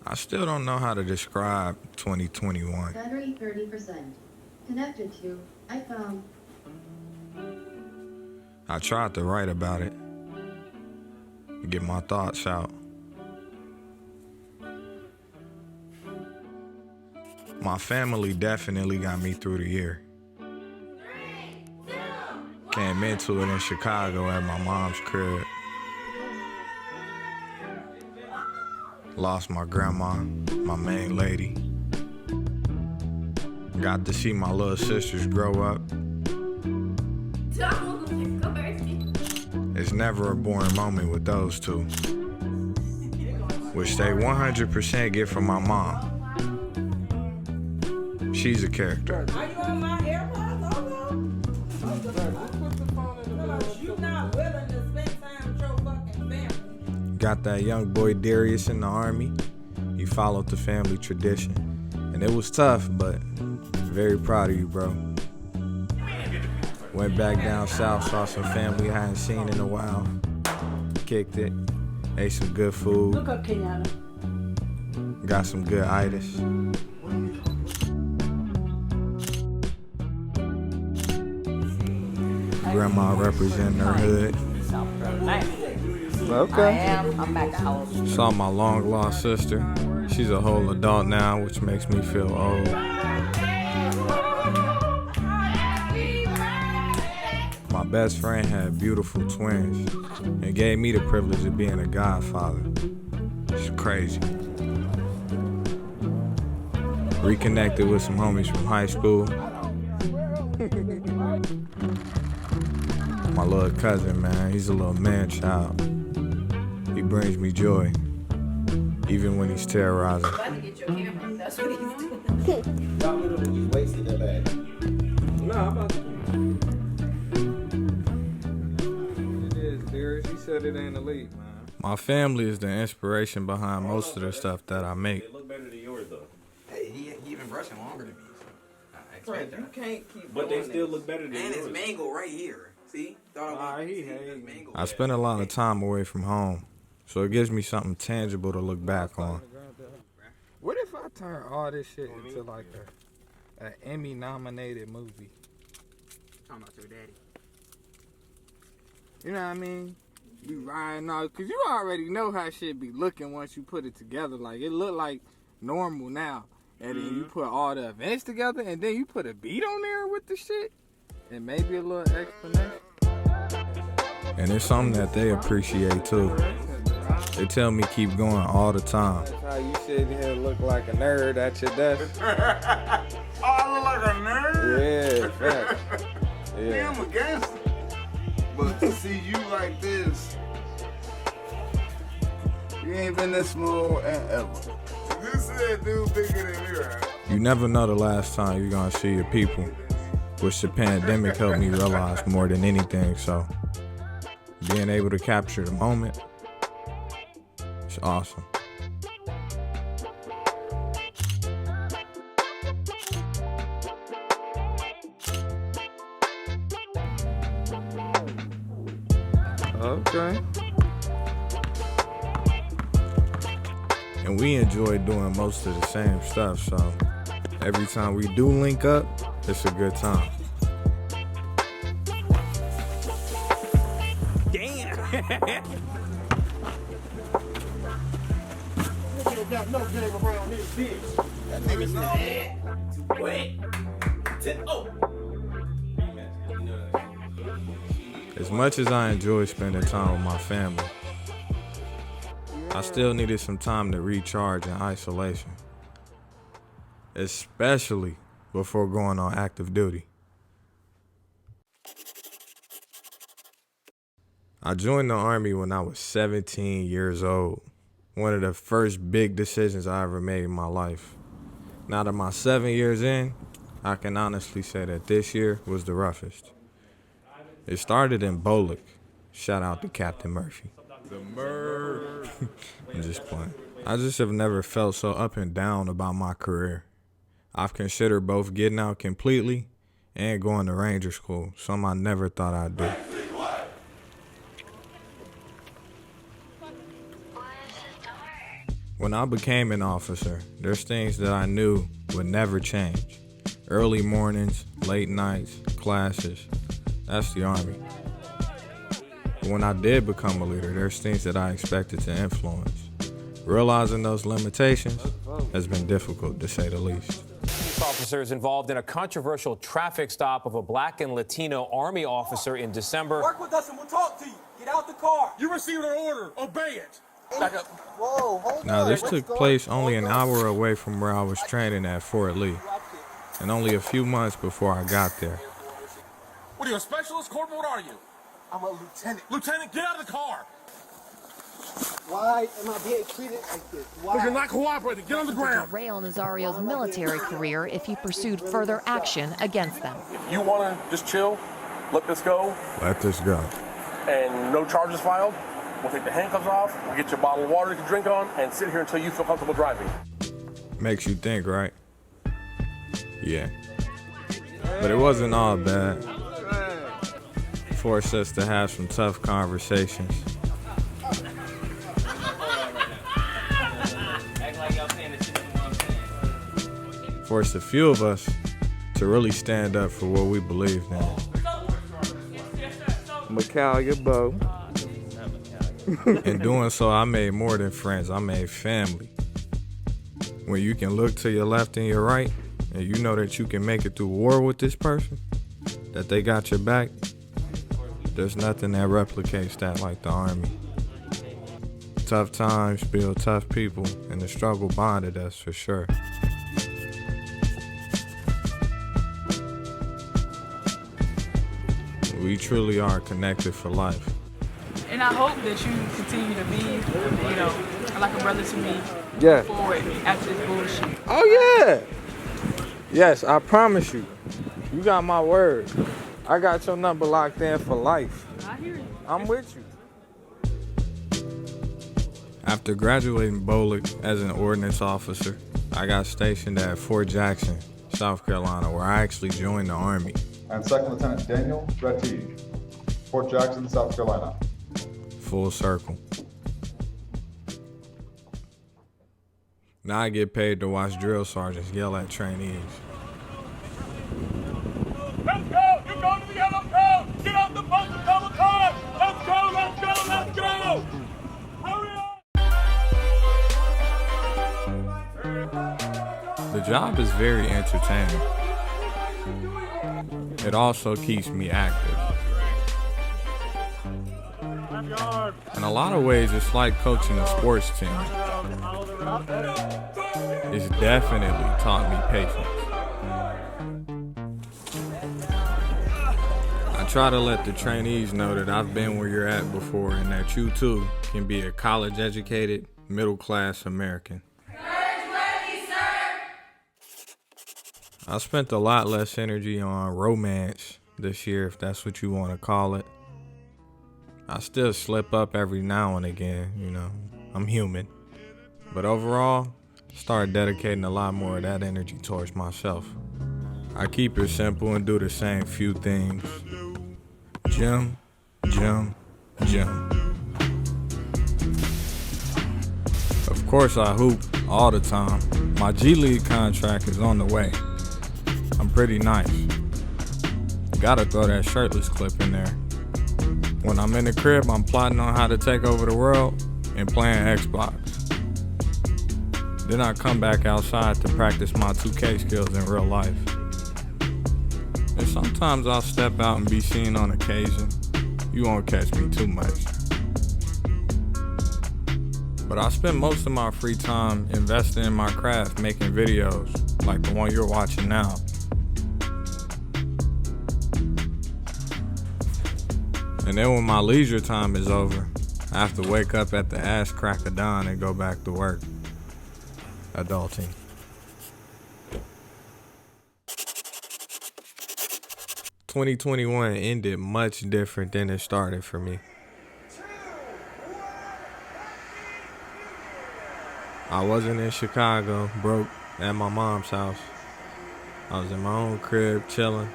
I still don't know how to describe 2021. Battery 30%. Connected to iPhone. I tried to write about it, get my thoughts out. My family definitely got me through the year. Came into it in Chicago at my mom's crib. Lost my grandma, my main lady. Got to see my little sisters grow up. It's never a boring moment with those two, which they 100% get from my mom. She's a character. Are you on my AirPods also? You not willing to spend time with your fucking family. Got that young boy Darius in the army. He followed the family tradition. And it was tough, but very proud of you, bro. Went back down south, saw some family I hadn't seen in a while. Kicked it, ate some good food. Look up, Kenyatta. Got some good itis. Grandma representing her hood. Okay. I'm back to house. Saw my long lost sister. She's a whole adult now, which makes me feel old. My best friend had beautiful twins and gave me the privilege of being a godfather. It's crazy. Reconnected with some homies from high school. My little cousin, man, he's a little man-child. He brings me joy, even when he's terrorizing. I'm about to get your camera. That's what he's doing. Y'all literally just wasted that bag. No, I'm about to. It is, Darius. He said it ain't elite, man. My family is the inspiration behind most of the stuff that I make. It look better than yours, though. Hey, he been brushing longer than me, so I expect You that. can't keep But doing they still this. look better than And yours. it's mango right here. See? Thought he see, hating. there's mango. I spend a lot of time away from home, so it gives me something tangible to look back on. What if I turn all this shit into like an Emmy-nominated movie? Talking about your daddy. You know what I mean? You riding out, cause you already know how shit be looking once you put it together. Like it look like normal now, and then you put all the events together, and then you put a beat on there with the shit, and maybe a little explanation. And it's something that they appreciate too. They tell me keep going all the time. That's how you sit here look like a nerd at your desk. Oh, I look like a nerd? Yeah, fact. Yeah, Yeah. I'm a gangster. But to see you like this, you ain't been this small and ever. This is that dude bigger than me, right? You never know the last time you're gonna see your people, which the pandemic helped me realize more than anything. So being able to capture the moment, it's awesome. Okay. And we enjoy doing most of the same stuff, so every time we do link up, it's a good time. As much as I enjoy spending time with my family, I still needed some time to recharge in isolation, especially before going on active duty. I joined the Army when I was 17 years old, one of the first big decisions I ever made in my life. Now that I'm 7 years in, I can honestly say that this year was the roughest. It started in Bolick. Shout out to Captain Murphy. The Murph. I'm just playing. I just have never felt so up and down about my career. I've considered both getting out completely and going to Ranger School, something I never thought I'd do. When I became an officer, there's things that I knew would never change. Early mornings, late nights, classes. That's the Army. But when I did become a leader, there's things that I expected to influence. Realizing those limitations has been difficult, to say the least. Police officers involved in a controversial traffic stop of a black and Latino Army officer in December. Work with us and we'll talk to you. Get out the car. You received an order. Obey it. Back up. Whoa, hold Now, on. this took place only an hour away from where I was training at Fort Lee, and only a few months before I got there. What are you, a specialist, corporal? What are you? I'm a lieutenant. Lieutenant, get out of the car. Why am I being treated like this? Why? Because you're not cooperating. Get on the ground. Derail Nazario's military career if he pursued further action against them. If you want to just chill, let this go, Let this go. and no charges filed, we'll take the handcuffs off, we'll get you a bottle of water you can drink on, and sit here until you feel comfortable driving. Makes you think, right? Yeah. But it wasn't all bad. Forced us to have some tough conversations. Forced a few of us to really stand up for what we believed in. Macalia Bow. In doing so, I made more than friends. I made family. When you can look to your left and your right, and you know that you can make it through war with this person, that they got your back, there's nothing that replicates that like the Army. Tough times build tough people, and the struggle bonded us for sure. We truly are connected for life. And I hope that you continue to be, like a brother to me. Yeah. Forward after this bullshit. Oh, yeah. Yes, I promise you. You got my word. I got your number locked in for life. I hear you. I'm with you. After graduating BOLIC as an ordnance officer, I got stationed at Fort Jackson, South Carolina, where I actually joined the Army. And Second Lieutenant Daniel Rettige, Fort Jackson, South Carolina. Full circle. Now I get paid to watch drill sergeants yell at trainees. Let's go! You're going to the yellow coat! Get off the bus and come a car! Let's go! Let's go! Let's go! Hurry up! The job is very entertaining. It also keeps me active. In a lot of ways, it's like coaching a sports team. It's definitely taught me patience. I try to let the trainees know that I've been where you're at before and that you too can be a college-educated, middle-class American. I spent a lot less energy on romance this year, if that's what you want to call it. I still slip up every now and again, I'm human. But overall, start dedicating a lot more of that energy towards myself. I keep it simple and do the same few things. Gym, gym, gym. Of course I hoop all the time. My G League contract is on the way. I'm pretty nice. Gotta throw that shirtless clip in there. When I'm in the crib, I'm plotting on how to take over the world and playing Xbox. Then I come back outside to practice my 2K skills in real life. And sometimes I'll step out and be seen on occasion. You won't catch me too much. But I spend most of my free time investing in my craft, making videos like the one you're watching now. And then when my leisure time is over, I have to wake up at the ass crack of dawn and go back to work. Adulting. "2021 ended much different than it started for me. I wasn't in Chicago, broke, at my mom's house. I was in my own crib, chilling,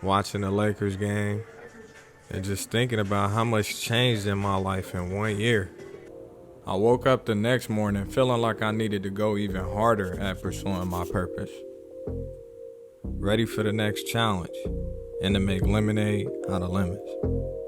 watching the Lakers game, and just thinking about how much changed in my life in 1 year. I woke up the next morning feeling like I needed to go even harder at pursuing my purpose. Ready for the next challenge and to make lemonade out of lemons.